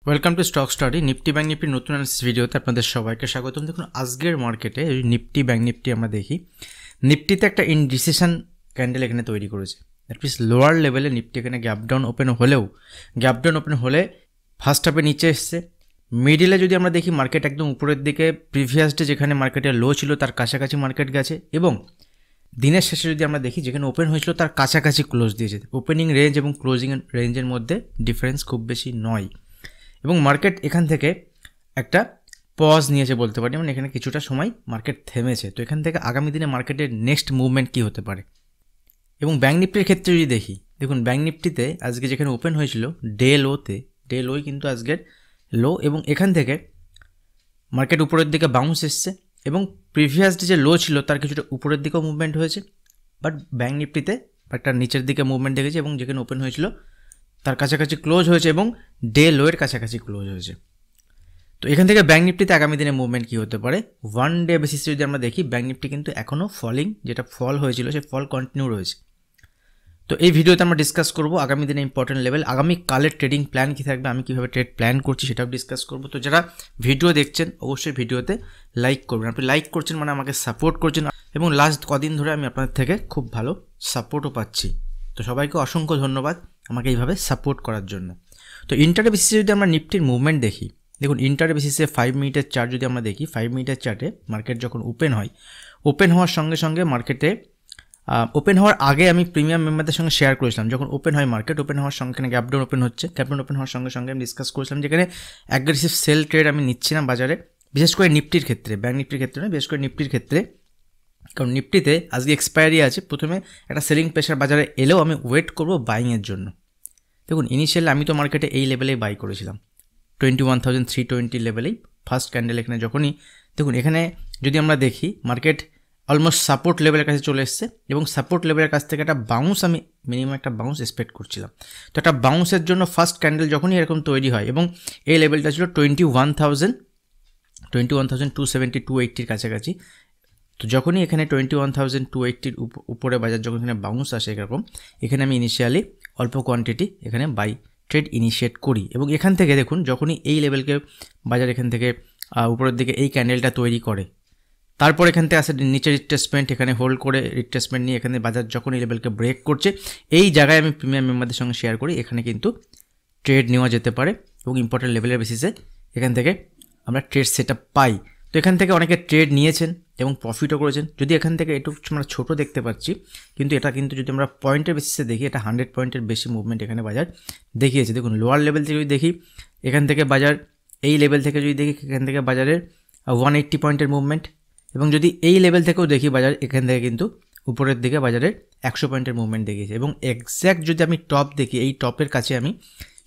Welcome to stock study. Nifty bank নিফটির নতুন analysis ভিডিওতে আপনাদের সবাইকে স্বাগতম। দেখুন আজকের মার্কেটে নিফটি ব্যাঙ্ক নিফটি আমরা দেখি, নিফটিতে একটা ইনডিসিশন ক্যান্ডেল এখানে তৈরি করেছে। দ্যাট মিনস লোয়ার লেভেলে নিফটি এখানে গ্যাপ ডাউন ওপেন হলে ফার্স্ট হাফে নিচে এসছে। মিডিলে যদি আমরা দেখি মার্কেট একদম উপরের দিকে, প্রিভিয়াস ডে যেখানে মার্কেটের লো ছিল তার কাছাকাছি মার্কেট গেছে, এবং দিনের শেষে যদি আমরা দেখি যেখানে ওপেন হয়েছিল তার কাছাকাছি ক্লোজ দিয়েছে। ওপেনিং রেঞ্জ এবং ক্লোজিং রেঞ্জের মধ্যে ডিফারেন্স খুব বেশি নয়, এবং মার্কেট এখান থেকে একটা পজ নিয়েছে বলতে পারি, মানে এখানে কিছুটা সময় মার্কেট থেমেছে। তো এখান থেকে আগামী দিনে মার্কেটের নেক্সট মুভমেন্ট কী হতে পারে। এবং ব্যাঙ্ক নিফটির ক্ষেত্রে যদি দেখি, দেখুন ব্যাঙ্ক নিফটিতে আজকে যেখানে ওপেন হয়েছিল ডে লোই কিন্তু আজকের লো, এবং এখান থেকে মার্কেট উপরের দিকে বাউন্স এসছে, এবং প্রিভিয়াস ডে যে লো ছিল তার কিছুটা উপরের দিকেও মুভমেন্ট হয়েছে। বাট ব্যাঙ্ক নিফটিতে একটা নিচের দিকে মুভমেন্ট দেখেছে, এবং যেখানে ওপেন হয়েছিল তার কাছাকাছি ক্লোজ হয়েছে, এবং ডে লোয়ের কাছাকাছি ক্লোজ হয়েছে। তো এখান থেকে ব্যাঙ্ক নিফটিতে আগামী দিনে মুভমেন্ট কী হতে পারে। ওয়ান ডে বেসিসে যদি আমরা দেখি, ব্যাঙ্ক নিফটি কিন্তু এখনও ফলিং, যেটা ফল হয়েছিল সেই ফল কন্টিনিউ রয়েছে। তো এই ভিডিওতে আমরা ডিসকাস করব আগামী দিনে ইম্পর্টেন্ট লেভেল, আগামী কালের ট্রেডিং প্ল্যান কী থাকবে, আমি কীভাবে ট্রেড প্ল্যান করছি সেটাও ডিসকাস করব। তো যারা ভিডিও দেখছেন অবশ্যই ভিডিওতে লাইক করবেন। আপনি লাইক করছেন মানে আমাকে সাপোর্ট করছেন, এবং লাস্ট কদিন ধরে আমি আপনাদের থেকে খুব ভালো সাপোর্টও পাচ্ছি। তো সবাইকে অসংখ্য ধন্যবাদ আমাকে এইভাবে সাপোর্ট করার জন্য। তো ইন্টারডে বেসিসে যদি আমরা নিফটির মুভমেন্ট দেখি, দেখুন ইন্টারডে বেসিসে 5 মিনিটের চার্ট যদি আমরা দেখি, 5 মিনিটের চার্টে মার্কেট যখন ওপেন হওয়ার সঙ্গে সঙ্গে মার্কেটে ওপেন হওয়ার আগে আমি প্রিমিয়াম মেম্বারদের সঙ্গে শেয়ার করেছিলাম, যখন ওপেন হয় মার্কেট, ওপেন হওয়ার সঙ্গে এখানে গ্যাপ ডাউন ওপেন হচ্ছে, গ্যাপ ডাউন ওপেন হওয়ার সঙ্গে সঙ্গে আমি ডিসকাস করেছিলাম যেখানে অ্যাগ্রেসিভ সেল ট্রেড আমি নিচ্ছি না বাজারে, বিশেষ করে নিফটির ক্ষেত্রে, ব্যাঙ্ক নিফটির ক্ষেত্রে নয়, বিশেষ করে নিফটির ক্ষেত্রে। কারণ নিফটিতে আজকে এক্সপায়ারি আছে, প্রথমে একটা সেলিং প্রেশার বাজারে এলেও আমি ওয়েট করব বাইংয়ের জন্য। দেখুন ইনিশিয়ালি আমি তো মার্কেটে এই লেভেলেই বাই করেছিলাম, 21,320 লেভেলেই ফার্স্ট ক্যান্ডেল। এখানে যখনই দেখুন, এখানে যদি আমরা দেখি মার্কেট অলমোস্ট সাপোর্ট লেভেলের কাছে চলে এসছে, এবং সাপোর্ট লেভেলের কাছ থেকে একটা বাউন্স, আমি মিনিমাম একটা বাউন্স এক্সপেক্ট করছিলাম। তো একটা বাউন্সের জন্য ফার্স্ট ক্যান্ডেল যখনই এরকম তৈরি হয়, এবং এই লেভেলটা ছিল 21,270-280 কাছাকাছি। তো যখনই এখানে 21,280 উপরে বাজার যখন এখানে বাউন্স আসে এরকম, এখানে আমি ইনিশিয়ালি অল্প কোয়ান্টিটি এখানে বাই ট্রেড ইনিশিয়েট করি, এবং এখান থেকে দেখুন যখনই এই লেভেলকে বাজার এখান থেকে উপরের দিকে এই ক্যান্ডেলটা তৈরি করে, তারপর এখান থেকে আসে নিচের রিট্রেসমেন্ট, এখানে হোল্ড করে রিট্রেসমেন্ট নিয়ে এখানে বাজার যখন এই লেভেলকে ব্রেক করছে, এই জায়গায় আমি প্রিমিয়াম মেম্বারদের সঙ্গে শেয়ার করি, এখানে কিন্তু ট্রেড নেওয়া যেতে পারে, এবং ইম্পর্টেন্ট লেভেলের বেসিসে এখান থেকে আমরা ট্রেড সেট আপ পাই। তো এখান থেকে অনেকে ট্রেড নিয়েছেন এবং প্রফিটও করেছেন। যদি এখান থেকে একটু আমরা ছোটো দেখতে পাচ্ছি, কিন্তু এটা কিন্তু যদি আমরা পয়েন্টের বেসিসে দেখি, এটা 100 পয়েন্টের বেশি মুভমেন্ট এখানে বাজার দেখিয়েছে। দেখুন লোয়ার লেভেল থেকে যদি দেখি, এখান থেকে বাজার এই লেভেল থেকে যদি দেখি, এখান থেকে বাজারের 180 পয়েন্টের মুভমেন্ট, এবং যদি এই লেভেল থেকেও দেখি বাজার এখান থেকে কিন্তু উপরের দিকে বাজারের 100 পয়েন্টের মুভমেন্ট দেখিয়েছে। এবং এক্স্যাক্ট যদি আমি টপ দেখি, এই টপের কাছে আমি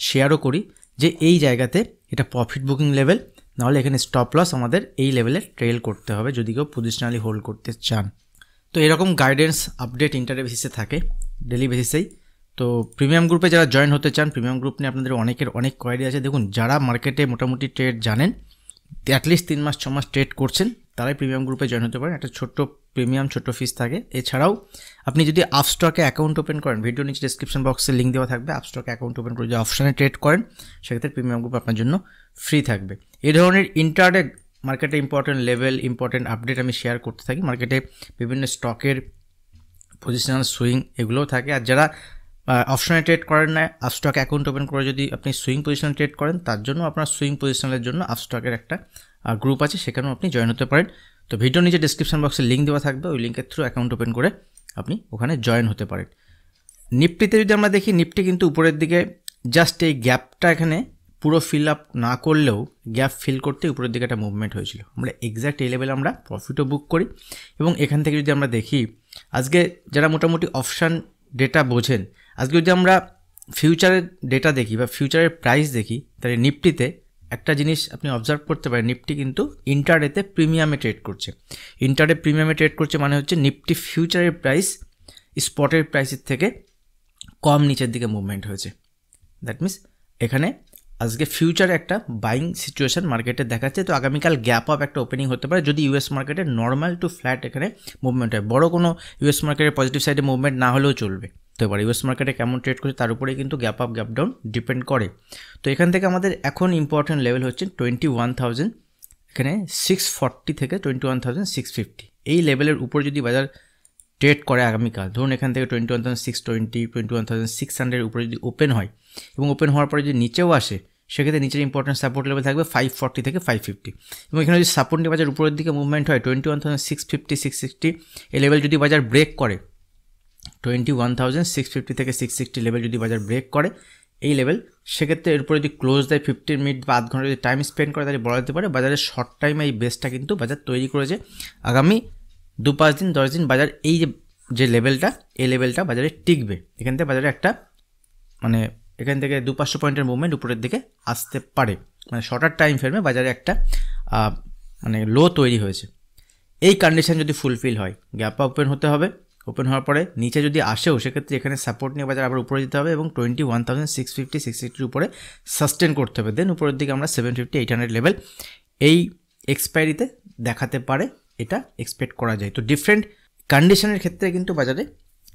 শেয়ারও করি যে এই জায়গাতে এটা প্রফিট বুকিং লেভেল, নাহলে এখানে স্টপ লস আমাদের এই লেভেলে ট্রেল করতে হবে যদি কেউ পজিশনালি হোল্ড করতে চান। তো এরকম গাইডেন্স আপডেট ইন্টারডে বেসিসে থাকে, ডেলি বেসিসেই। তো প্রিমিয়াম গ্রুপে যারা জয়েন হতে চান, প্রিমিয়াম গ্রুপ নিয়ে আপনাদের অনেক কোয়ারি আছে। দেখুন যারা মার্কেটে মোটামুটি ট্রেড জানেন, অ্যাটলিস্ট 3 মাস 6 মাস ট্রেড করছেন, তারাই প্রিমিয়াম গ্রুপে জয়েন হতে পারেন। একটা ছোট্ট ফিস থাকে। এছাড়াও আপনি যদি আপস্টকে অ্যাকাউন্ট ওপেন করেন, ভিডিও নিচে ডিসক্রিপশন বক্সে লিঙ্ক দেওয়া থাকবে, আপস্টকে অ্যাকাউন্ট ওপেন করে যদি অপশানে ট্রেড করেন, সেক্ষেত্রে প্রিমিয়াম গ্রুপ আপনার জন্য ফ্রি থাকবে। এই ধরনের ইন্টারডে মার্কেটে ইম্পর্টেন্ট লেভেল, ইম্পর্টেন্ট আপডেট আমি শেয়ার করতে থাকি। মার্কেটে বিভিন্ন স্টকের পজিশনাল সুইং এগুলোও থাকে। আর যারা অপশনে ট্রেড করেন না, আপস্টক অ্যাকাউন্ট ওপেন করে যদি আপনি সুইং পজিশনে ট্রেড করেন, তার জন্য আপনার সুইং পজিশনের জন্য আপস্টকের একটা গ্রুপ আছে, সেখানেও আপনি জয়েন হতে পারেন। তো ভিডিও নিচে ডিসক্রিপশন বক্সে লিঙ্ক দেওয়া থাকবে, ওই লিঙ্কের থ্রু অ্যাকাউন্ট ওপেন করে আপনি ওখানে জয়েন হতে পারেন। নিফটিতে যদি আমরা দেখি, নিফটি কিন্তু উপরের দিকে জাস্ট এই গ্যাপটা এখানে পুরো ফিল আপ না করলেও গ্যাপ ফিল করতে উপরের দিকে একটা মুভমেন্ট হয়েছিল। আমরা এক্স্যাক্ট এই লেভেলে আমরা প্রফিটও বুক করি, এবং এখান থেকে যদি আমরা দেখি, আজকে যারা মোটামুটি অপশান ডেটা বোঝেন, আজকে যদি আমরা ফিউচারের ডেটা দেখি বা ফিউচারের প্রাইস দেখি, তাহলে নিফটিতে একটা জিনিস আপনি অবজার্ভ করতে পারেন, নিফটি কিন্তু ইন্টারডেতে প্রিমিয়ামে ট্রেড করছে। ইন্টারডে প্রিমিয়ামে ট্রেড করছে মানে হচ্ছে নিফটি ফিউচারের প্রাইস স্পটের প্রাইসের থেকে কম নিচের দিকে মুভমেন্ট হয়েছে। দ্যাট মিনস এখানে আজকে ফিউচারে একটা বাইং সিচুয়েশন মার্কেটে দেখাচ্ছে। তো আগামীকাল গ্যাপ আপ একটা ওপেনিং হতে পারে যদি ইউএস মার্কেটে নর্মাল টু ফ্ল্যাট এখানে মুভমেন্ট হয়। বড় কোনো ইউএস মার্কেটের পজিটিভ সাইডে মুভমেন্ট না হলেও চলবে, হতে পারে। ইউএস মার্কেটে কেমন ট্রেড করছে তার উপরেই কিন্তু gap up gap down depend করে। তো এখান থেকে আমাদের এখন ইম্পর্টেন্ট লেভেল হচ্ছে 21,000, এখানে 640 থেকে 21,650 এই লেভেলের উপর যদি বাজার ট্রেড করে আগামীকাল, ধরুন এখান থেকে 21,620 21,600 উপরে যদি ওপেন হয় এবং ওপেন হওয়ার পরে যদি নিচেও আসে, সেক্ষেত্রে নিচের ইম্পর্টেন্ট সাপোর্ট লেভেল থাকবে 540 থেকে 550 এবং এখানে যদি সাপোর্ট নিয়ে বাজার উপরের দিকে মুভমেন্ট হয় 21,650 660 এই লেভেল যদি বাজার ব্রেক করে, 21,650 থেকে 660 লেভেল যদি বাজার ব্রেক করে এই লেভেল, সেক্ষেত্রে এর উপরে যদি ক্লোজ দেয় 15 মিনিট বা আধ ঘন্টা যদি টাইম স্পেন্ড করে তাহলে বলা যেতে পারে বাজারের শর্ট টাইমে এই বেসটা কিন্তু বাজার তৈরি করেছে। আগামী 2-5 দিন 10 দিন বাজার এই যে লেভেলটা, এই লেভেলটা বাজারে টিকবে। এখান থেকে বাজারে একটা মানে এখান থেকে 200-500 পয়েন্টের মুভমেন্ট উপরের দিকে আসতে পারে, মানে শর্টার টাইম ফ্রেমে বাজারে একটা মানে লো তৈরি হয়েছে। এই কন্ডিশন যদি ফুলফিল হয়, গ্যাপ ওপেন হতে হবে, ওপেন হওয়ার পরে নিচে যদি আসেও সেক্ষেত্রে এখানে সাপোর্ট নিয়ে বাজার আবার উপরে যেতে হবে এবং 21,650 660 উপরে সাস্টেন করতে হবে। দেন উপরের দিকে আমরা 750-800 লেভেল এই এক্সপায়ারিতে দেখাতে পারে, এটা এক্সপেক্ট করা যায়। তো ডিফারেন্ট কন্ডিশনের ক্ষেত্রে কিন্তু বাজারে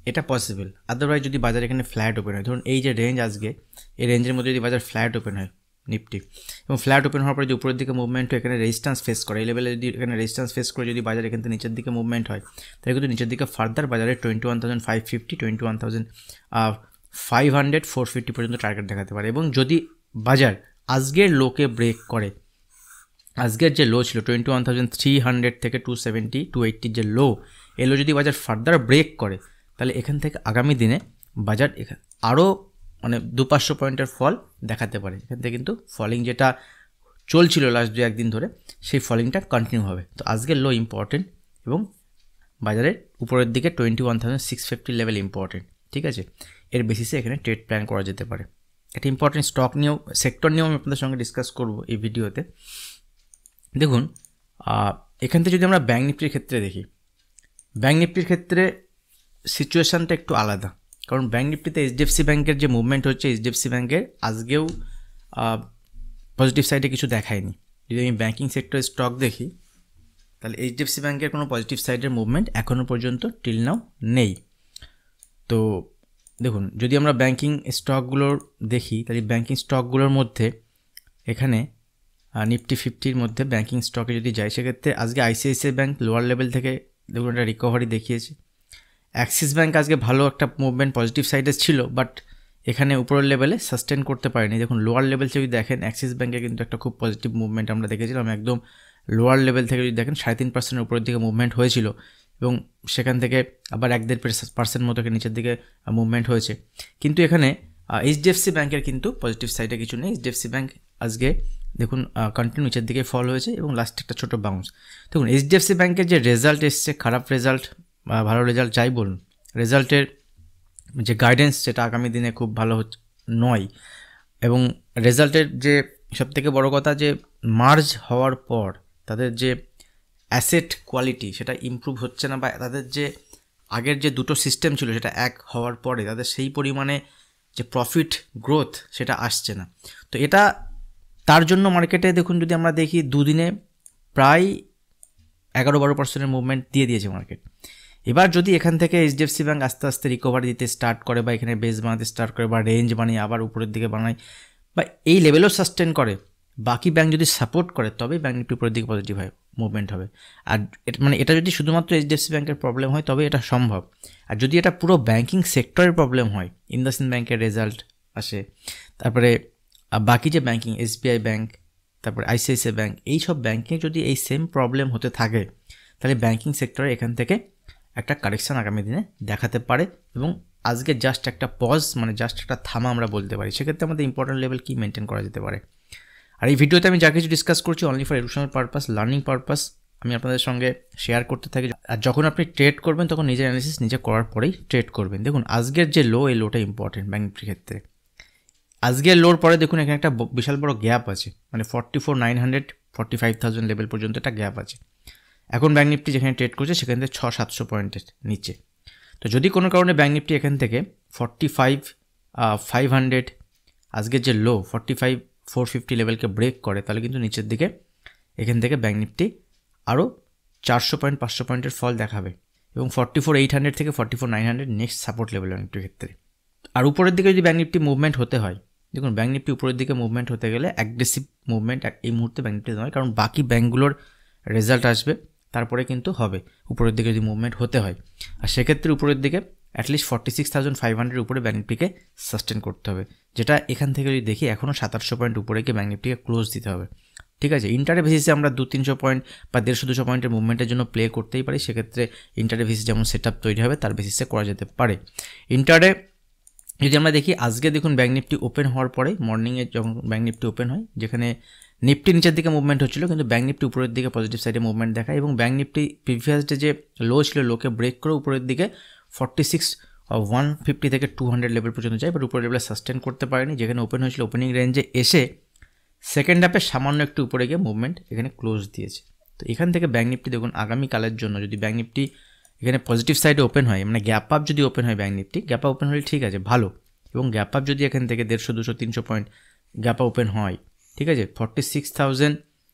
এটা পসিবল। আদারওয়াইজ যদি বাজার এখানে ফ্ল্যাট ওপেন হয়, ধরুন এই যে রেঞ্জ আজকে, এই রেঞ্জের মধ্যে যদি বাজার ফ্ল্যাট ওপেন হয় নিফটি এবং ফ্ল্যাট ওপেন হওয়ার পরে যদি উপরের দিকে মুভমেন্ট হয়, এখানে রেজিস্ট্যান্স ফেস করে, এই লেভেলে যদি এখানে রেজিস্ট্যান্স ফেস করে যদি বাজার এখান থেকে নিচের দিকে মুভমেন্ট হয়, তাহলে কিন্তু নিচের দিকে ফার্দার বাজারে 21,550 21,500 450 পর্যন্ত টার্গেট দেখাতে পারে। এবং যদি বাজার আজকের লোকে ব্রেক করে, আজকের যে লো ছিল 21,300 থেকে 270 280 যে লো, এই লো যদি বাজার ফার্দার ব্রেক করে তাহলে এখান থেকে আগামী দিনে বাজার আরও মানে 200-500 পয়েন্টের ফল দেখাতে পারে। এখান থেকে কিন্তু ফলিং যেটা চলছিল লাস্ট 2-1 দিন ধরে, সেই ফলিংটা কন্টিনিউ হবে। তো আজকের লো ইম্পর্টেন্ট এবং বাজারের উপরের দিকে 21,650 লেভেল ইম্পর্টেন্ট, ঠিক আছে। এর বেসিসে এখানে ট্রেড প্ল্যান করা যেতে পারে। এটা ইম্পর্টেন্ট স্টক নিয়েও, সেক্টর নিয়েও আমি আপনাদের সঙ্গে ডিসকাস করব এই ভিডিওতে। দেখুন এখান থেকে যদি আমরা ব্যাঙ্ক নিফটির ক্ষেত্রে দেখি, ব্যাঙ্ক নিফটির ক্ষেত্রে সিচুয়েশানটা একটু আলাদা, কারণ ব্যাঙ্ক নিফটিতে এইচডিএফসি ব্যাঙ্কের যে মুভমেন্ট হচ্ছে, এইচডিএফসি ব্যাঙ্কের আজকেও পজিটিভ সাইডে কিছু দেখায়নি। যদি আমি ব্যাঙ্কিং সেক্টরের স্টক দেখি তাহলে এইচডিএফসি ব্যাঙ্কের কোনো পজিটিভ সাইডের মুভমেন্ট এখনও পর্যন্ত টিল নাও নেই। তো দেখুন যদি আমরা ব্যাঙ্কিং স্টকগুলোর দেখি তাহলে ব্যাঙ্কিং স্টকগুলোর মধ্যে এখানে নিফটি 50-র মধ্যে ব্যাঙ্কিং স্টকে যদি যাই, সেক্ষেত্রে আজকে আইসিআইসিআই ব্যাঙ্ক লোয়ার লেভেল থেকে দেখুন একটা রিকভারি দেখিয়েছে। অ্যাক্সিস ব্যাঙ্ক আজকে ভালো একটা মুভমেন্ট পজিটিভ সাইডে ছিল, বাট এখানে উপরের লেভেলে সাস্টেন করতে পারেনি। দেখুন লোয়ার লেভেল থেকে যদি দেখেন অ্যাক্সিস ব্যাঙ্কে কিন্তু একটা খুব পজিটিভ মুভমেন্ট আমরা দেখেছিলাম, একদম লোয়ার লেভেল থেকে যদি দেখেন 3.5% উপরের দিকে মুভমেন্ট হয়েছিল এবং সেখান থেকে আবার 1.5% মতো নিচের দিকে মুভমেন্ট হয়েছে। কিন্তু এখানে এইচডিএফসি ব্যাঙ্কের কিন্তু পজিটিভ সাইডে কিছু নেই। এইচডিএফসি ব্যাঙ্ক আজকে দেখুন কন্টিনিউ নিচের দিকে ফল হয়েছে এবং লাস্টে একটা ছোটো বাউন্স। দেখুন এইচডিএফসি ব্যাঙ্কের যে রেজাল্ট এসছে, খারাপ রেজাল্ট বা ভালো রেজাল্ট যাই বলুন, রেজাল্টের যে গাইডেন্স সেটা আগামী দিনে খুব ভালো নয় এবং রেজাল্টের যে সবথেকে বড় কথা যে মার্জ হওয়ার পর তাদের যে অ্যাসেট কোয়ালিটি সেটা ইমপ্রুভ হচ্ছে না, বা তাদের যে আগের যে দুটো সিস্টেম ছিল সেটা এক হওয়ার পরে তাদের সেই পরিমাণে যে প্রফিট গ্রোথ সেটা আসছে না। তো এটা তার জন্য মার্কেটে দেখুন যদি আমরা দেখি দুদিনে প্রায় 11-12% মুভমেন্ট দিয়ে দিয়েছে মার্কেট। এবার যদি এখান থেকে এইচডিএফসি ব্যাঙ্ক আস্তে আস্তে রিকভারি দিতে স্টার্ট করে বা এখানে বেস বানাতে স্টার্ট করে বা রেঞ্জ বানিয়ে আবার উপরের দিকে বানায় বা এই লেভেলও সাস্টেন করে, বাকি ব্যাঙ্ক যদি সাপোর্ট করে তবেই ব্যাঙ্ক নিফটি উপরের দিকে পজিটিভ হয় মুভমেন্ট হবে। আর মানে এটা যদি শুধুমাত্র এইচডিএফসি ব্যাঙ্কের প্রবলেম হয় তবে এটা সম্ভব। আর যদি এটা পুরো ব্যাঙ্কিং সেক্টরের প্রবলেম হয়, ইন্ডাসইন্ড ব্যাঙ্কের রেজাল্ট আসে, তারপরে বাকি যে ব্যাঙ্কিং এসবিআই ব্যাঙ্ক, তারপরে আইসিআইসিআই ব্যাঙ্ক, এই সব ব্যাঙ্কে যদি এই সেম প্রবলেম হতে থাকে তাহলে ব্যাঙ্কিং সেক্টরে এখান থেকে একটা কারেকশান আগামী দিনে দেখাতে পারে এবং আজকে জাস্ট একটা পজ মানে জাস্ট একটা থামা আমরা বলতে পারি। সেক্ষেত্রে আমাদের ইম্পর্টেন্ট লেভেল কি মেনটেন করা যেতে পারে। আর এই ভিডিওতে আমি যা কিছু ডিসকাস করছি only for educational purpose, learning purpose আমি আপনাদের সঙ্গে শেয়ার করতে থাকি। আর যখন আপনি ট্রেড করবেন তখন নিজের অ্যানালিসিস নিজে করার পরেই ট্রেড করবেন। দেখুন আজকের যে লো, এই লোটা ইম্পর্টেন্ট ব্যাঙ্ক নিফটির ক্ষেত্রে। আজকের লোর পরে দেখুন এখানে একটা বিশাল বড় গ্যাপ আছে, মানে 44,900 45,000 লেভেল পর্যন্ত একটা গ্যাপ আছে। এখন ব্যাঙ্ক নিফটি যেখানে ট্রেড করছে সেখান থেকে 600-700 পয়েন্টের নিচে। তো যদি কোনো কারণে ব্যাঙ্ক নিফটি এখান থেকে 45,500 আজকের যে লো 45,450 লেভেলকে ব্রেক করে তাহলে কিন্তু নিচের দিকে এখান থেকে ব্যাঙ্ক নিফটি আরও 400-500 পয়েন্টের ফল দেখাবে এবং 44,800 থেকে 44,900 নেক্সট সাপোর্ট লেভেল ব্যাঙ্ক নিফটির ক্ষেত্রে। আর উপরের দিকে যদি ব্যাঙ্ক নিফটি মুভমেন্ট হতে হয়, দেখুন ব্যাঙ্ক নিফটি উপরের দিকে মুভমেন্ট হতে গেলে অ্যাগ্রেসিভ মুভমেন্ট এই মুহূর্তে ব্যাঙ্ক নিফটি নয়, কারণ বাকি ব্যাঙ্কগুলোর রেজাল্ট আসবে, তারপরে কিন্তু হবে উপরের দিকে যদি মুভমেন্ট হতে হয়। আর সেক্ষেত্রে উপরের দিকে অ্যাটলিস্ট 46,500 উপরে ব্যাঙ্ক নিফটিকে সাস্টেন করতে হবে, যেটা এখান থেকে যদি দেখি এখনও 700 পয়েন্ট উপরে গিয়ে ব্যাঙ্ক নিফটিকে ক্লোজ দিতে হবে। ঠিক আছে, ইন্টারে বেসিসে আমরা 200-300 পয়েন্ট বা 150-200 পয়েন্টের মুভমেন্টের জন্য প্লে করতেই পারি, সেক্ষেত্রে ইন্টারে বেসিস যেমন সেট আপ তৈরি হবে তার বেসিসে করা যেতে পারে। ইন্টারে যদি আমরা দেখি আজকে দেখুন ব্যাঙ্ক নিফটি ওপেন হওয়ার পরে মর্নিংয়ে যখন ব্যাঙ্ক নিফটি ওপেন হয়, যেখানে নিফটি নিচের দিকে মুভমেন্ট হচ্ছিল কিন্তু ব্যাঙ্ক নিফটি উপরের দিকে পজিটিভ সাইডে মুভমেন্ট দেখায়, এবং ব্যাঙ্ক নিফটি প্রিভিয়াস ডে যে লো ছিল লোকে ব্রেক করে উপরের দিকে 46,150 থেকে 200 লেভেল পর্যন্ত যায়, বাট উপরের লেভেলে সাস্টেন করতে পারেনি, যেখানে ওপেন হয়েছিল ওপেনিং রেঞ্জে এসে সেকেন্ড হাফে সামান্য একটু উপরে গিয়ে মুভমেন্ট এখানে ক্লোজ দিয়েছে। তো এখান থেকে ব্যাঙ্ক নিফটি দেখুন আগামীকালের জন্য যদি ব্যাঙ্ক নিফটি এখানে পজিটিভ সাইডে ওপেন হয়, মানে গ্যাপ আপ যদি ওপেন হয় bank Nifty, gap up open হলে ঠিক আছে ভালো, এবং গ্যাপ আপ যদি এখান থেকে 150-200-300 পয়েন্ট গ্যাপ আপ ওপেন হয়, ঠিক আছে 46,000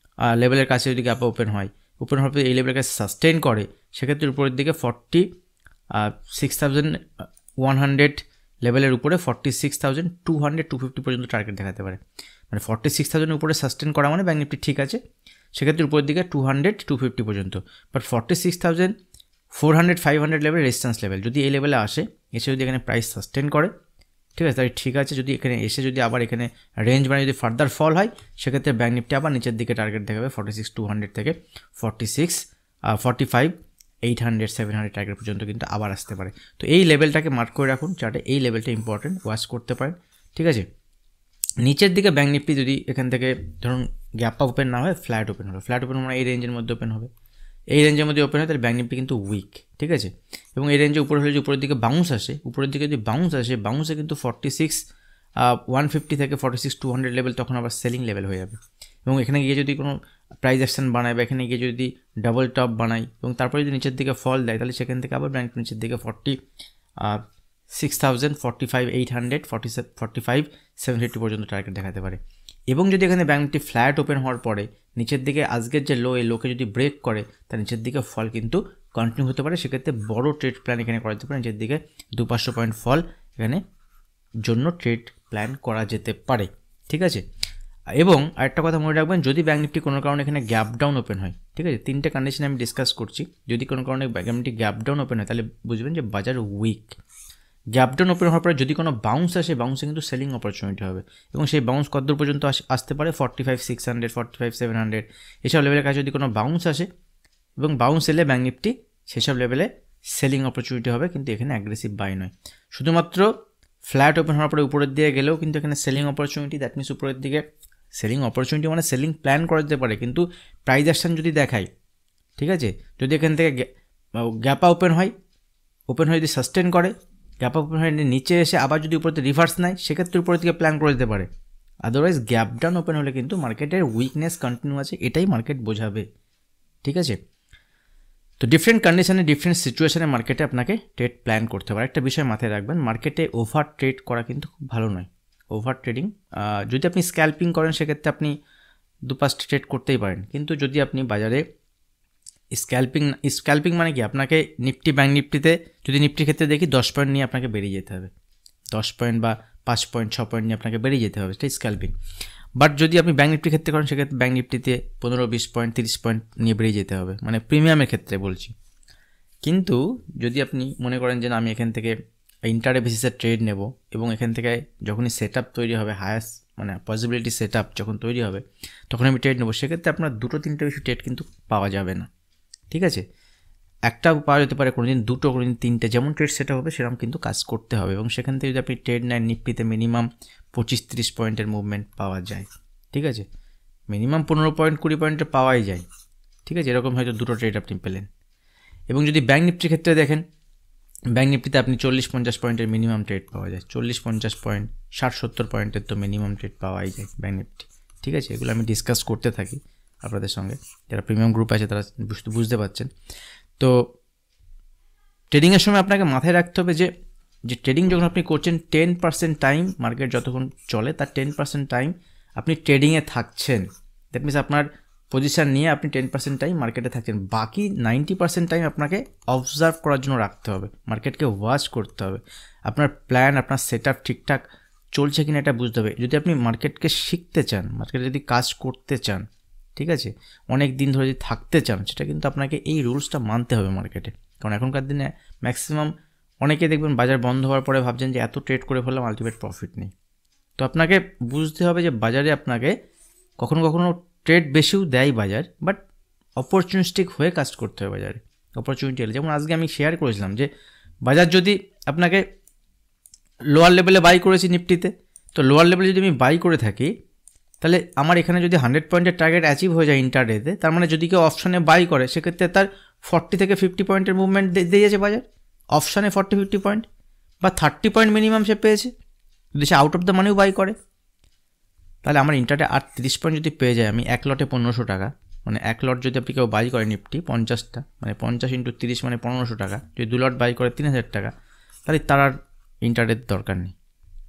লেভেলের কাছে যদি গ্যাপ ওপেন হয়, ওপেন হওয়ার পর এই লেভেলের কাছে সাস্টেইন করে, সেক্ষেত্রে উপরের দিকে 46,100 লেভেলের উপরে 46,200-250 পর্যন্ত টার্গেট দেখাতে পারে। মানে 46,000 উপরে সাস্টেন করা মানে ব্যাঙ্ক নিফটি ঠিক আছে, সেক্ষেত্রে উপরের দিকে 200-250 পর্যন্ত। বাট 46,400-500 লেভেল রেজিস্ট্যান্স লেভেল যদি এই লেভেলে আসে, এসে যদি এখানে প্রাইস সাস্টেন করে, ঠিক আছে তাহলে ঠিক আছে। যদি এখানে এসে যদি আবার এখানে রেঞ্জ মানে যদি ফার্দার ফল হয়, সেক্ষেত্রে ব্যাঙ্ক নিফটি আবার নিচের দিকে টার্গেট দেখাবে 46,200 থেকে 45,700 টার্গেট পর্যন্ত কিন্তু আবার আসতে পারে। তো এই লেভেলটাকে মার্ক করে রাখুন চার্টে, এই লেভেলটা ইম্পর্টেন্ট, ওয়াচ করতে পারেন। ঠিক আছে, নিচের দিকে ব্যাঙ্ক নিফটি যদি এখান থেকে ধরুন গ্যাপ আপ ওপেন না হয়, ফ্ল্যাট ওপেন হলো, ফ্ল্যাট ওপেন মানে এই রেঞ্জের মধ্যে ওপেন হবে, এই রেঞ্জের মধ্যে ওপেন হয় তাহলে ব্যাঙ্ক নিফটি কিন্তু উইক। ঠিক আছে, এবং এই রেঞ্জে উপরে হলে যে উপরের দিকে বাউন্স আসে, উপরের দিকে যদি বাউন্স আসে, বাউন্সে কিন্তু 46,150 থেকে 46,200 লেভেল তখন আবার সেলিং লেভেল হয়ে যাবে, এবং এখানে গিয়ে যদি কোনো প্রাইস অ্যাকশন বানায় বা এখানে গিয়ে যদি ডাবল টপ বানায় এবং তারপরে যদি নিচের দিকে ফল দেয়, তাহলে সেখান থেকে আবার ব্যাঙ্ক নিচের দিকে 46,000, 45,800, 45,750 পর্যন্ত টার্গেট দেখাতে পারে। এবং যদি এখানে ব্যাঙ্ক নিফটি ফ্ল্যাট ওপেন হওয়ার পরে নিচের দিকে আজকের যে লো, এই লোকে যদি ব্রেক করে, তার নিচের দিকে ফল কিন্তু কন্টিনিউ হতে পারে, সেক্ষেত্রে বড় ট্রেড প্ল্যান এখানে করা যেতে পারে, নিচের দিকে 200-500 পয়েন্ট ফল এখানে জন্য ট্রেড প্ল্যান করা যেতে পারে। ঠিক আছে, এবং আরেকটা কথা মনে রাখবেন, যদি ব্যাঙ্ক নিফটি কোনো কারণে এখানে গ্যাপ ডাউন ওপেন হয়, ঠিক আছে 3টে কন্ডিশন আমি ডিসকাস করছি, যদি কোনো কারণে bank Nifty gap down open হয় তাহলে বুঝবেন যে বাজার উইক। গ্যাপ ডাউন ওপেন হওয়ার পরে যদি কোনো বাউন্স আসে, বাউন্সে কিন্তু সেলিং অপরচুনিটি হবে, এবং সেই বাউন্স কতদূর পর্যন্ত আসতে পারে 45,600, 45,700 এসব লেভেলের কাছে যদি কোনো বাউন্স আসে, এবং বাউন্স এলে ব্যাঙ্ক নিফটি সেসব লেভেলে সেলিং অপরচুনিটি হবে, কিন্তু এখানে অ্যাগ্রেসিভ বাই নয়। শুধুমাত্র ফ্ল্যাট ওপেন হওয়ার পরে উপরের দিকে গেলেও কিন্তু এখানে সেলিং অপরচুনিটি, দ্যাট মিনস উপরের দিকে সেলিং অপরচুনিটি মানে সেলিং প্ল্যান করা যেতে পারে, কিন্তু প্রাইস অ্যাকশন যদি দেখায়, ঠিক আছে যদি এখান থেকে গ্যাপা ওপেন হয় যদি সাস্টেন করে, গ্যাপ আপ ওপেন হয় নিচে এসে আবার যদি উপরে রিভার্স নেয়, সেক্ষেত্রে উপরের দিকে প্ল্যান করে দিতে পারে। আদারওয়াইজ গ্যাপ ডাউন ওপেন হলে কিন্তু মার্কেটের উইকনেস কন্টিনিউ আছে, এটাই মার্কেট বোঝাবে। ঠিক আছে, তো ডিফারেন্ট কন্ডিশনে ডিফারেন্ট সিচুয়েশনে মার্কেটে আপনাকে ট্রেড প্ল্যান করতে পারে। একটা বিষয় মাথায় রাখবেন, মার্কেটে ওভার ট্রেড করা কিন্তু খুব ভালো নয়। ওভার ট্রেডিং, যদি আপনি স্ক্যাল্পিং করেন সেক্ষেত্রে আপনি 2-5টা ট্রেড করতেই পারেন, কিন্তু যদি আপনি বাজারে স্ক্যাল্পিং মানে কি, আপনাকে নিফটি ব্যাঙ্ক নিফটিতে যদি নিফটির ক্ষেত্রে দেখি 10 পয়েন্ট নিয়ে আপনাকে বেরিয়ে যেতে হবে, 10 পয়েন্ট বা 5 পয়েন্ট 6 পয়েন্ট নিয়ে আপনাকে বেরিয়ে যেতে হবে, সেটাই স্ক্যাল্পিং। বাট যদি আপনি ব্যাঙ্ক নিফটির ক্ষেত্রে করেন, সেক্ষেত্রে ব্যাঙ্ক নিফটিতে 15-20 পয়েন্ট 30 পয়েন্ট নিয়ে বেরিয়ে যেতে হবে, মানে প্রিমিয়ামের ক্ষেত্রে বলছি। কিন্তু যদি আপনি মনে করেন যে আমি এখান থেকে ইন্টারে বেসিসে ট্রেড নেব, এবং এখান থেকে যখনই সেট আপ তৈরি হবে, হায়াস্ট মানে পসিবিলিটি সেট আপ যখন তৈরি হবে তখন আমি ট্রেড নেব, সেক্ষেত্রে আপনার 2-3টে বেশি ট্রেড কিন্তু পাওয়া যাবে না। ঠিক আছে, একটা পাওয়া যেতে পারে, কোনো দিন 2টো, কোনো দিন 3টে, যেমন ট্রেড সেটা হবে সেরকম কিন্তু কাজ করতে হবে, এবং সেখান থেকে যদি আপনি ট্রেড নেন নিফটিতে মিনিমাম 25-30 পয়েন্টের মুভমেন্ট পাওয়া যায়। ঠিক আছে, মিনিমাম 15 পয়েন্ট 20 পয়েন্টে পাওয়াই যায়। ঠিক আছে, এরকম হয়তো 2টো ট্রেড আপনি পেলেন। এবং যদি ব্যাঙ্ক নিফটির ক্ষেত্রে দেখেন, ব্যাঙ্ক নিফটিতে আপনি 40-50 পয়েন্টের মিনিমাম ট্রেড পাওয়া যায়, 40-50 পয়েন্ট 60-70 পয়েন্টের তো মিনিমাম ট্রেড পাওয়াই যায় ব্যাঙ্ক নিফটি। ঠিক আছে, এগুলো আমি ডিসকাস করতে থাকি আপনাদের সঙ্গে, যারা প্রিমিয়াম গ্রুপ আছে তারা বুঝতে পারছেন। তো ট্রেডিংয়ের সময় আপনাকে মাথায় রাখতে হবে যে ট্রেডিং যখন আপনি করছেন 10% টাইম, মার্কেট যতক্ষণ চলে তার 10% টাইম আপনি ট্রেডিংয়ে থাকছেন, দ্যাট মিনস আপনার পজিশান নিয়ে আপনি 10% টাইম মার্কেটে থাকছেন, বাকি 90% টাইম আপনাকে অবজার্ভ করার জন্য রাখতে হবে, মার্কেটকে ওয়াচ করতে হবে, আপনার প্ল্যান আপনার সেট আপ ঠিকঠাক চলছে কিনা এটা বুঝতে হবে। যদি আপনি মার্কেটকে শিখতে চান, মার্কেটে যদি কাজ করতে চান, ঠিক আছে, অনেক দিন ধরে যদি থাকতে চান, সেটা কিন্তু আপনাকে এই রুলসটা মানতে হবে মার্কেটে। কারণ এখনকার দিনে ম্যাক্সিমাম অনেকে দেখবেন বাজার বন্ধ হওয়ার পরে ভাবছেন যে এত ট্রেড করে ফেললাম, আলটিমেট প্রফিট নেই। তো আপনাকে বুঝতে হবে যে বাজারে আপনাকে কখনো কখনো ট্রেড বেশিও দেয় বাজার, বাট অপরচুনিস্টিক হয়ে কাজ করতে হবে বাজারে, অপরচুনিটি এলে। যেমন আজকে আমি শেয়ার করেছিলাম যে বাজার যদি আপনাকে লোয়ার লেভেলে বাই করেছি নিফটিতে, তো লোয়ার লেভেলে যদি আমি বাই করে থাকি, তাহলে আমার এখানে যদি 100 পয়েন্টের টার্গেট অ্যাচিভ হয়ে যায় ইন্টারডেতে, তার মানে যদি কেউ অপশানে বাই করে সেক্ষেত্রে তার 40 থেকে 50 পয়েন্টের মুভমেন্ট দিয়েছে বাজার, অপশানে 40-50 পয়েন্ট বা 30 পয়েন্ট মিনিমাম সে পেয়েছে। যদি সে আউট অফ দ্য মানিও বাই করে, তাহলে আমার ইন্টারডে আর 30 পয়েন্ট যদি পেয়ে যায়, আমি এক লটে 1500 টাকা, মানে এক লট যদি আপনি কেউ বাই করে নিফটি 50টা, মানে 50 × 30 মানে 1500 টাকা, যদি 2 লট বাই করে 3000 টাকা, তাহলে তার আর ইন্টারডের দরকার নেই,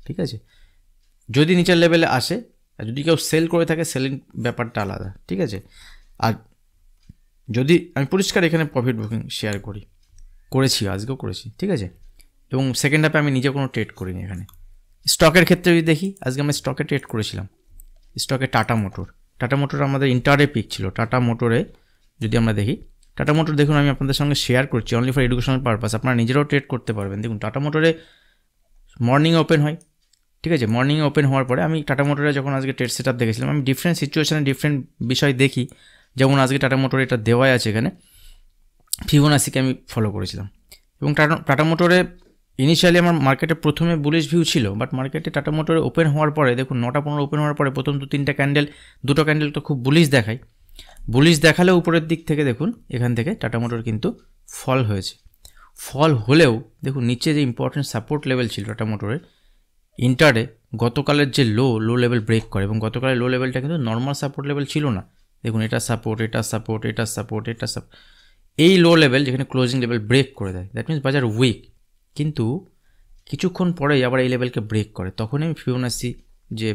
ঠিক আছে। যদি নিচের লেভেলে আসে, আর যদি কেউ সেল করে থাকে, সেলিং ব্যাপারটা আলাদা, ঠিক আছে। আর যদি আমি পরিষ্কার এখানে প্রফিট বুকিং শেয়ার করেছি, আজকেও করেছি, ঠিক আছে। এবং সেকেন্ড হাফে আমি নিজে কোনো ট্রেড করিনি এখানে। স্টকের ক্ষেত্রে যদি দেখি, আজকে আমি স্টকে ট্রেড করেছিলাম, স্টকে টাটা মোটর আমাদের ইন্টারডে পিক ছিল। টাটা মোটরে যদি আমরা দেখি, টাটা মোটর দেখুন আমি আপনাদের সঙ্গে শেয়ার করছি অনলি ফর এডুকেশনাল পারপাস, আপনারা নিজেরাও ট্রেড করতে পারবেন। দেখুন টাটা মোটরে মর্নিংয়ে ওপেন হয়, ঠিক আছে। মর্নিংয়ে ওপেন হওয়ার পরে আমি টাটা মোটরে যখন আজকে ট্রেড সেট আপ দেখেছিলাম, আমি ডিফারেন্ট সিচুয়েশানে ডিফারেন্ট বিষয় দেখি। যেমন আজকে টাটা মোটরে এটা দেওয়াই আছে এখানে, ফিবোনাচিকে আমি ফলো করেছিলাম। এবং টাটা মোটরে ইনিশিয়ালি আমার মার্কেটে প্রথমে বুলিশ ভিউ ছিল, বাট মার্কেটে টাটা মোটরে ওপেন হওয়ার পরে দেখুন 9:15 ওপেন হওয়ার পরে প্রথম 2-3টা ক্যান্ডেল, 2টো ক্যান্ডেল তো খুব বুলিশ দেখায়। বুলিশ দেখালেও উপরের দিক থেকে দেখুন এখান থেকে টাটা মোটর কিন্তু ফল হয়েছে। ফল হলেও দেখুন নিচে যে ইম্পর্টেন্ট সাপোর্ট লেভেল ছিল টাটা মোটরের ইন্টারডে, গতকালের যে লো লেভেল ব্রেক করে, এবং গতকালের লো লেভেলটা কিন্তু নর্মাল সাপোর্ট লেভেল ছিল না। দেখুন এটা সাপোর্ট, এটা সাপোর্ট, এটা সাপোর্ট, এটা সাপোর্ট, এই লো লেভেল যেখানে ক্লোজিং লেভেল ব্রেক করে দেয়, দ্যাট মিনস বাজার উইক। কিন্তু কিছুক্ষণ পরেই আবার এই লেভেলকে ব্রেক করে, তখনই আমি ফিবোনাচি যে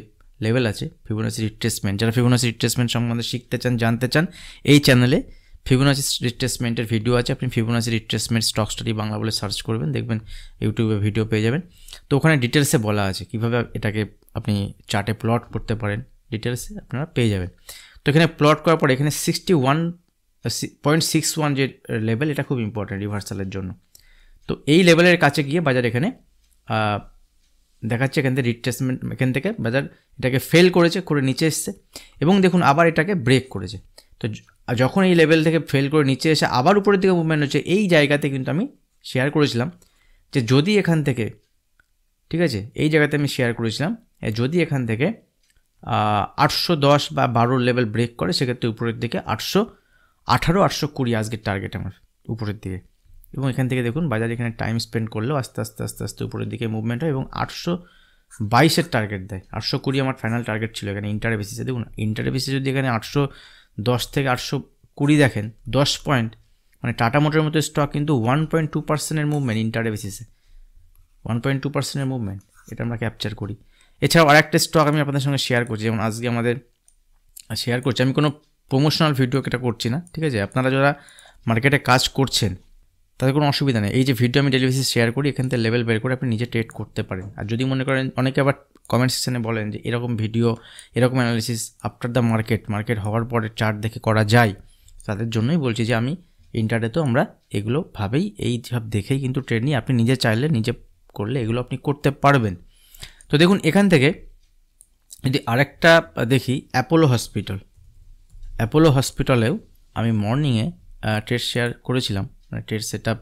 লেভেল আছে, ফিবোনাচি রিট্রেসমেন্ট, যারা ফিবোনাচি রিট্রেসমেন্ট সম্বন্ধে শিখতে চান, জানতে চান, এই চ্যানেলে ফিবোনাচি রিট্রেসমেন্টের ভিডিও আছে। আপনি Fibonacci retracement stock study Bangla বলে সার্চ করবেন, দেখবেন ইউটিউবে ভিডিও পেয়ে যাবেন। তো ওখানে ডিটেলসে বলা আছে কীভাবে এটাকে আপনি চার্টে প্লট করতে পারেন, ডিটেলসে আপনারা পেয়ে যাবেন। তো এখানে প্লট করার পর এখানে 61.61 যে লেভেল, এটা খুব ইম্পর্ট্যান্ট রিভার্সালের জন্য। তো এই লেভেলের কাছে গিয়ে বাজার এখানে দেখাচ্ছে এখান থেকে রিট্রেসমেন্ট, এখান থেকে বাজার এটাকে ফেল করেছে, করে নিচে এসছে, এবং দেখুন আবার এটাকে ব্রেক করেছে। তো যখন এই লেভেল থেকে ফেল করে নিচে এসে আবার উপরের দিকে মুভমেন্ট হচ্ছে, এই জায়গাতে কিন্তু আমি শেয়ার করেছিলাম যে যদি এখান থেকে, ঠিক আছে, এই জায়গাতে আমি শেয়ার করেছিলাম যদি এখান থেকে 810 বা 12 লেভেল ব্রেক করে, সেক্ষেত্রে উপরের দিকে 818, 820 আজকের টার্গেট আমার উপরের দিকে। এবং এখান থেকে দেখুন বাজার এখানে টাইম স্পেন্ড করলেও আস্তে আস্তে আস্তে আস্তে উপরের দিকে মুভমেন্ট হয় এবং 822-এর টার্গেট দেয়। 820 আমার ফাইনাল টার্গেট ছিল এখানে ইন্টারে বেসিসে। দেখুন ইন্টারে বেসিসে যদি এখানে 810 থেকে 820 দেখেন, 10 পয়েন্ট, মানে টাটা মোটরের মতো স্টক কিন্তু 1.2%-এর মুভমেন্ট ইন্টারে বেসিসে, 1.2%-এর মুভমেন্ট, এটা আমরা ক্যাপচার করি। এছাড়াও আরেকটা স্টক আমি আপনাদের সঙ্গে শেয়ার করছি, যেমন আজকে আমাদের শেয়ার করছি, আমি কোনো প্রমোশনাল ভিডিও এটা করছি না, ঠিক আছে। আপনারা যারা মার্কেটে কাজ করছেন তাদের কোনো অসুবিধা নেই, এই যে ভিডিও আমি ডেলি বেসিসে শেয়ার করি, এখান থেকে লেভেল বের করে আপনি নিজে ট্রেড করতে পারেন। আর যদি মনে করেন, অনেকে আবার কমেন্ট সেকশনে বলেন যে এরকম ভিডিও, এরকম অ্যানালিসিস আফটার দ্য মার্কেট হওয়ার পরে চার্ট দেখে করা যায়, তাদের জন্যই বলছি যে আমি ইন্টারনেটেও আমরা এগুলো ভাবেই, এই সব দেখেই কিন্তু ট্রেড নিই। আপনি নিজে চাইলে, নিজে করলে এগুলো আপনি করতে পারবেন। তো দেখুন এখান থেকে যদি আরেকটা দেখি, অ্যাপোলো হসপিটালেও আমি মর্নিংয়ে ট্রেড শেয়ার করেছিলাম, মানে ট্রেড সেট আপ,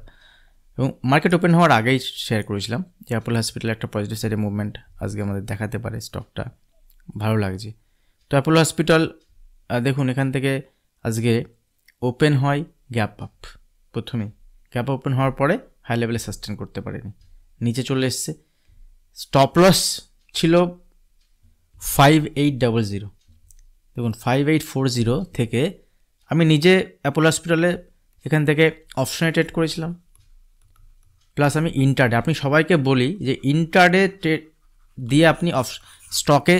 এবং মার্কেট ওপেন হওয়ার আগেই শেয়ার করেছিলাম যে অ্যাপোলো হসপিটালে একটা পজিটিভ সাইডে মুভমেন্ট আজকে আমাদের দেখাতে পারে, স্টকটা ভালো লাগছে। তো অ্যাপোলো হসপিটাল দেখুন এখান থেকে আজকে ওপেন হয় গ্যাপ আপ, প্রথমেই গ্যাপ ওপেন হওয়ার পরে হাই লেভেলে সাস্টেন করতে পারেনি, নিচে চলে এসছে। স্টপ লস ছিল 5800, দেখুন 5840 থেকে আমি নিজে অ্যাপোলো হসপিটালে এখান থেকে অপশনে ট্রেড করেছিলাম, প্লাস আমি ইন্টারডে। আপনি সবাইকে বলি যে ইন্টারডে ট্রেড দিয়ে আপনি স্টকে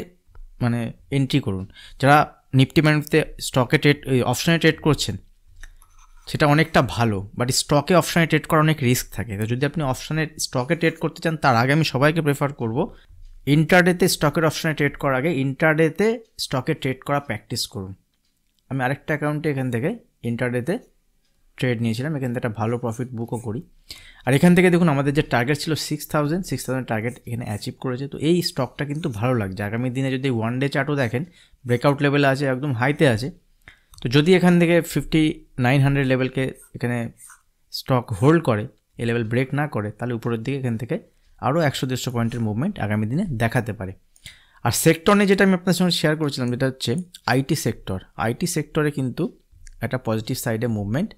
মানে এন্ট্রি করুন। যারা নিফটি ব্যাংকতে স্টকে ট্রেড অপশনে ট্রেড করছেন সেটা অনেকটা ভালো, বাট স্টকে অপশনে ট্রেড করার অনেক রিস্ক থাকে। তো যদি আপনি স্টকে ট্রেড করতে চান, তার আগে আমি সবাইকে প্রেফার করব ইন্টারডেতে স্টকের অপশনে ট্রেড করার আগে ইন্টারডেতে স্টকে ট্রেড করা প্র্যাকটিস করুন। আমি আরেকটা অ্যাকাউন্টে এখান থেকে ইন্টারডেতে ট্রেড নিয়েছিলাম, এখান থেকে একটা ভালো প্রফিট বুকও করি। আর এখান থেকে দেখুন আমাদের যে টার্গেট ছিল 6000 টার্গেট এখানে অ্যাচিভ করেছে। তো এই স্টকটা কিন্তু ভালো লাগছে। আগামী দিনে যদি 1 ডে চার্টও দেখেন, ব্রেকআউট লেভেলে আছে, একদম হাইতে আছে। তো যদি এখান থেকে 5900 লেভেলকে এখানে স্টক হোল্ড করে, এই লেভেল ব্রেক না করে, তাহলে উপরের দিকে এখান থেকে আরও 100-150 পয়েন্টের মুভমেন্ট আগামী দিনে দেখাতে পারে। আর সেক্টর নিয়ে যেটা আমি আপনার সঙ্গে শেয়ার করেছিলাম, যেটা হচ্ছে আইটি সেক্টর। আইটি সেক্টরে কিন্তু একটা পজিটিভ সাইডে মুভমেন্ট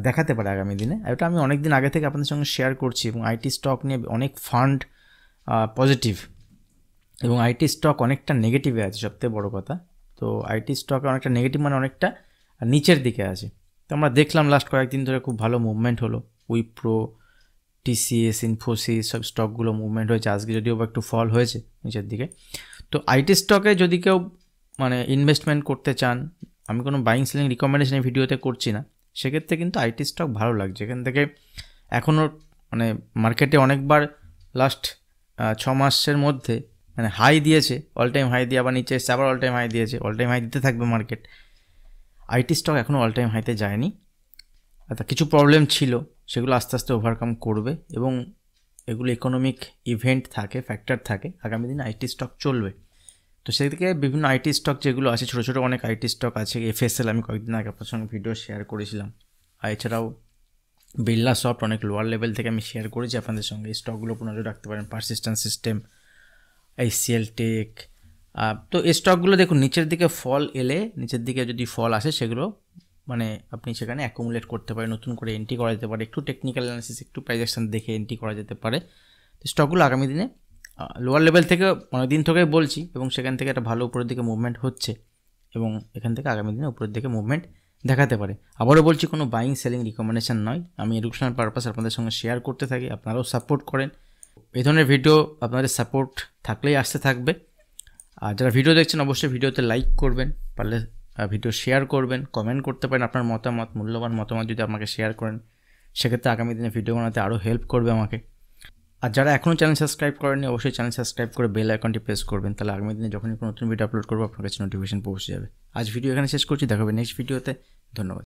দেখাতে পারে আগামী দিনে। এটা আমি অনেক দিন আগে থেকে আপনাদের সঙ্গে শেয়ার করছি, এবং আইটি স্টক নিয়ে অনেক ফান্ড পজিটিভ, এবং আইটি স্টক অনেকটা নেগেটিভে আছে সবথেকে বড় কথা। তো আইটি স্টকে অনেকটা নেগেটিভ মানে অনেকটা নিচের দিকে আছে। তো আমরা দেখলাম লাস্ট কয়েকদিন ধরে খুব ভালো মুভমেন্ট হলো, উইপ্রো, টিসিএস, ইনফোসিস সব স্টকগুলো মুভমেন্ট হয়েছে। আজকে যদিও বা একটু ফল হয়েছে নিচের দিকে। তো আইটি স্টকে যদি কেউ মানে ইনভেস্টমেন্ট করতে চান, আমি কোনো বাইং সেলিং রিকমেন্ডেশন এই ভিডিওতে করছি না, সেক্ষেত্রে কিন্তু আইটি স্টক ভালো লাগছে। এখান থেকে এখনও মানে মার্কেটে অনেকবার লাস্ট 6 মাসের মধ্যে মানে হাই দিয়েছে, অল টাইম হাই দিয়ে আবার নিচে এসছে, আবার অল টাইম হাই দিয়েছে, অল টাইম হাই দিতে থাকবে মার্কেট। আইটি স্টক এখনও অল টাইম হাইতে যায়নি, অর্থাৎ কিছু প্রবলেম ছিল, সেগুলো আস্তে আস্তে ওভারকাম করবে, এবং এগুলো ইকোনমিক ইভেন্ট থাকে, ফ্যাক্টর থাকে, আগামী দিনে আইটি স্টক চলবে। তো সেদিকে বিভিন্ন আইটি স্টক যেগুলো আছে, ছোটো ছোটো অনেক আইটি স্টক আছে। এফএসএল আমি কয়েকদিন আগে আপনার সঙ্গে ভিডিও শেয়ার করেছিলাম। আর এছাড়াও বিড়লা সফট অনেক লোয়ার লেভেল থেকে আমি শেয়ার করেছি আপনাদের সঙ্গে। এই স্টকগুলো নজর রাখতে পারেন। Persistent system, HCL tech. তো এই স্টকগুলো দেখুন নিচের দিকে ফল এলে, নিচের দিকে যদি ফল আসে, সেগুলো মানে আপনি সেখানে অ্যাকুমুলেট করতে পারেন, নতুন করে এন্ট্রি করা যেতে পারে, একটু টেকনিক্যাল অ্যানালিসিস, একটু প্রাইজেকশন দেখে এন্ট্রি করা যেতে পারে। তো স্টকগুলো আগামী দিনে লোয়ার লেভেল থেকে অনেক দিন থেকেই বলছি, এবং সেখান থেকে একটা ভালো উপরের দিকে মুভমেন্ট হচ্ছে, এবং এখান থেকে আগামী দিনে উপরের দিকে মুভমেন্ট দেখাতে পারে। আবারও বলছি, কোনো বাইং সেলিং রিকমেন্ডেশন নয়, আমি এডুকেশনাল পারপাস আপনাদের সঙ্গে শেয়ার করতে থাকি, আপনারাও সাপোর্ট করেন। এই ধরনের ভিডিও আপনাদের সাপোর্ট থাকলেই আসতে থাকবে। আর যারা ভিডিও দেখছেন অবশ্যই ভিডিওতে লাইক করবেন, পারলে ভিডিও শেয়ার করবেন, কমেন্ট করতে পারেন আপনার মতামত, মূল্যবান মতামত যদি আমাকে শেয়ার করেন, সেক্ষেত্রে আগামী দিনে ভিডিও বানাতে আরও হেল্প করবে আমাকে। আর যারা এখনও চ্যানেল সাবস্ক্রাইব করেননি, অবশ্যই চ্যানেল সাবস্ক্রাইব করে বেল আইকনটি প্রেস করবেন, তাহলে আগামী দিনে যখনই কোনো নতুন ভিডিও আপলোড করবো আপনার কাছে নোটিফিকেশন পৌঁছে যাবে। আজ ভিডিও এখানে শেষ করছি, দেখা হবে নেক্সট ভিডিওতে। ধন্যবাদ।